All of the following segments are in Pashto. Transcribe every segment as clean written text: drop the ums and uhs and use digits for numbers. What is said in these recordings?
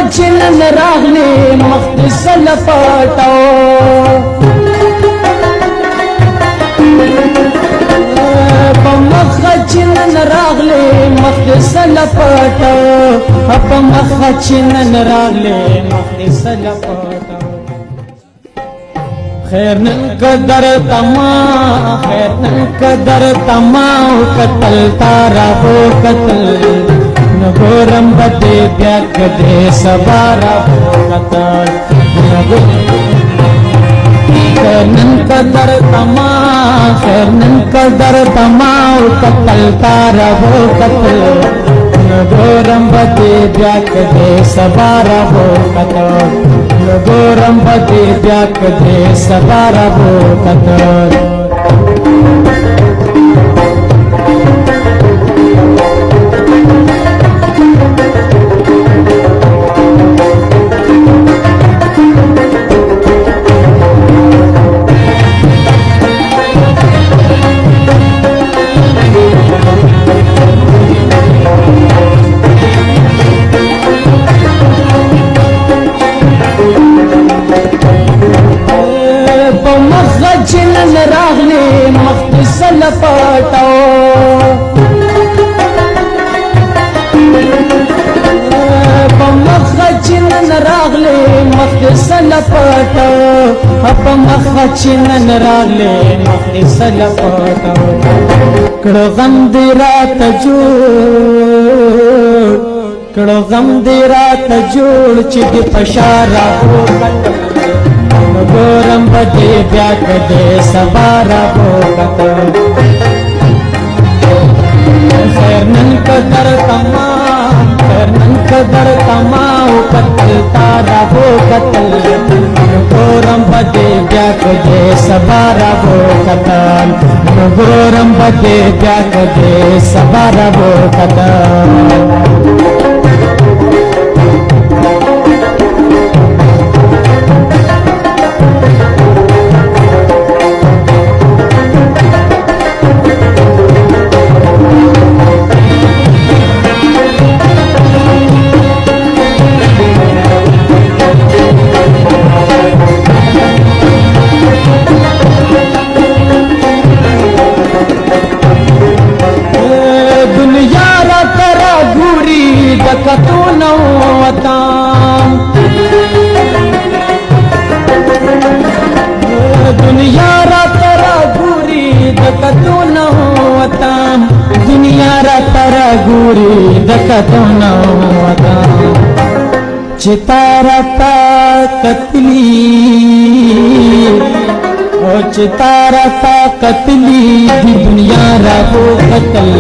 خچنن راغلی مخدس لپټو خچنن راغلی مخدس لپټو خچنن راغلی مخدس لپټو خیر نن قدر تما خیر نن قدر تما قتل تارا ہو قتل نگورم بدے بیا کدے سبارا ہو قتل خیر نن قدر تما خیر نن قدر تما قتل تارا ہو قتل نگورم بدے بیا کدے سبارا ہو قتل نگورم بدے بیا کدے سبارا ہو قتل خچنن راغلی مخدس لپټو خچنن راغلی مخدس لپټو خچنن راغلی مخدس لپټو کړه غم دې رات جوړ کړه غم دې رات جوړ چې دې فشارا هو نگورم بدے بیا کدے سبارا ہو قتل خیر نن قدر تما خیر نن قدر تما قتل تارا ہو قتل نگورم بدے بیا کدے سبارا ہو قتل نگورم بدے بیا کدے سبارا ہو قتل دنیا را ترا گوری دکتو نہ ہوتام دنیا را ترا گوری دکتو نہ ہوتام چتارا تا قتلی او چتارا تا قتلی دی دنیا را ہو قتل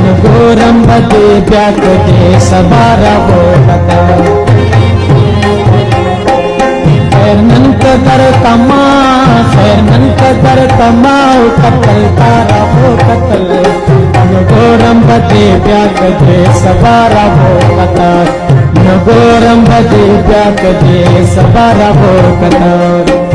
نگورم بدے بیا کدے سبارا ہو قتل خیر نن قدر تما خیر نن قدر تما قتل تارا ہو قتل نگورم بدے بیا کدے سبارا ہو قتل نگورم بدے بیا کدے سبارا ہو قتل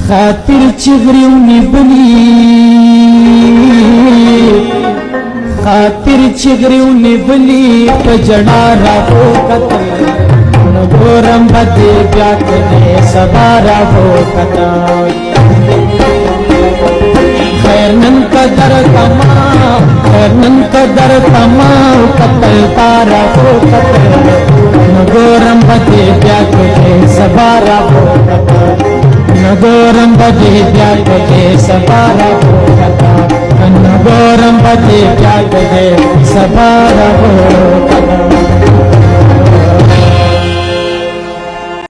خاطر چغریونی بلی خاطر چغریونی بلی پجڑا را ہو قتل نگورم بدے بیا کدے سبارا ہو قتل خیر نن قدر تما خیر نن قدر تما قتل تارا ہو قتل نگورم بدے بیا کدے سبارا ہو قتل نگورم بدے بیا کدے سبارا ہو قتل نگورم بدے بیا کدے سبارا ہو